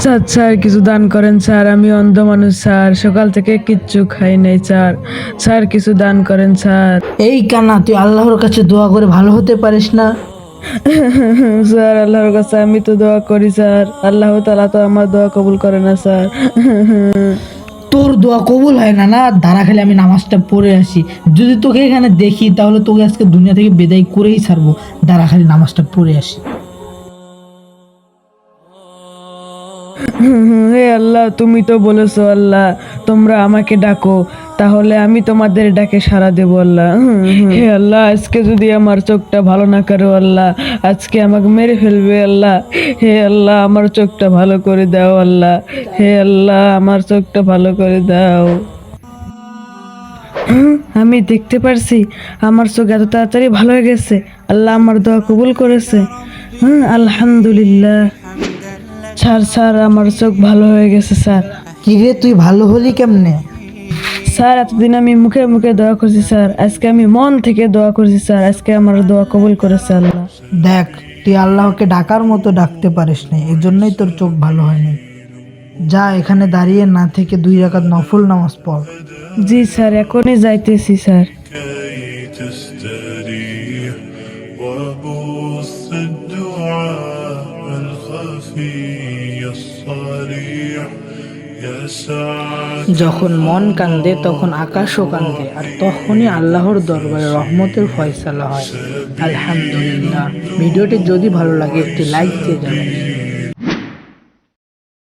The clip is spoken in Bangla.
স্যার স্যার কিছু দান করেন স্যার, আমি অন্ধ মানুষ স্যার, সকাল থেকে কিচ্ছু খাই নাই স্যার। স্যার কিছু দান করেন স্যার। এই কানা, তুই আল্লাহর কাছে দোয়া করে ভালো হতে পারিস না? স্যার আল্লাহর কাছে আমি তো দোয়া করি স্যার, আল্লাহ তাআলা তো আমার দোয়া কবুল করে না স্যার। তোর দোয়া কবুল হয় না? দাঁড়া, খালি আমি নামাজটা পড়ে আসি। যদি তোকে এখানে দেখি তাহলে তোকে আজকে দুনিয়া থেকে বিদায় করেই ছাড়বো। দাঁড়া, খালি নামাজটা পড়ে আসি। হে আল্লাহ, তুমি তো বলেছো আল্লাহ তোমরা আমাকে ডাকো, তাহলে আমি তোমাদের ডাকে সাড়া দেবো আল্লাহ। হে আল্লাহ, আজকে যদি আমার চোখটা ভালো না করো আল্লাহ, আজকে আমাকে মেরে ফেলবে আল্লাহ। হে আল্লাহ, আমার চোখটা ভালো করে দাও আল্লাহ। হে আল্লাহ, আমার চোখটা ভালো করে দাও। আমি দেখতে পারছি, আমার চোখ এত তাড়াতাড়ি ভালো হয়ে গেছে। আল্লাহ আমার দোয়া কবুল করেছে। আলহামদুলিল্লাহ। স্যার স্যার আমার চোখ ভালো হয়ে গেছে স্যার। কি রে, তুই ভালো হলি কেমনে? স্যার এতদিন আমি মুখে মুখে দোয়া করছি স্যার, আজকে আমি মন থেকে দোয়া করছি স্যার, আজকে আমার দোয়া কবুল করেছে আল্লাহ। দেখ, তুই আল্লাহকে ডাকার মতো ডাকতে পারিস না, এই জন্যই তোর চোখ ভালো হয়নি। যা, এখানে দাঁড়িয়ে না থেকে 2 রাকাত নফল নামাজ পড়। জি স্যার, এখনই যাইতেছি স্যার। كي تستريح وبث الدعاء الخفي الصريح يا سعد যখন মন কান্দে তখন আকাশও কান্দে, আর তখনই আল্লাহর দরবারে রহমতের ফয়সালা হয়। আলহামদুলিল্লাহ। ভিডিওটি যদি ভালো লাগে একটি লাইক দিয়ে যাবেন।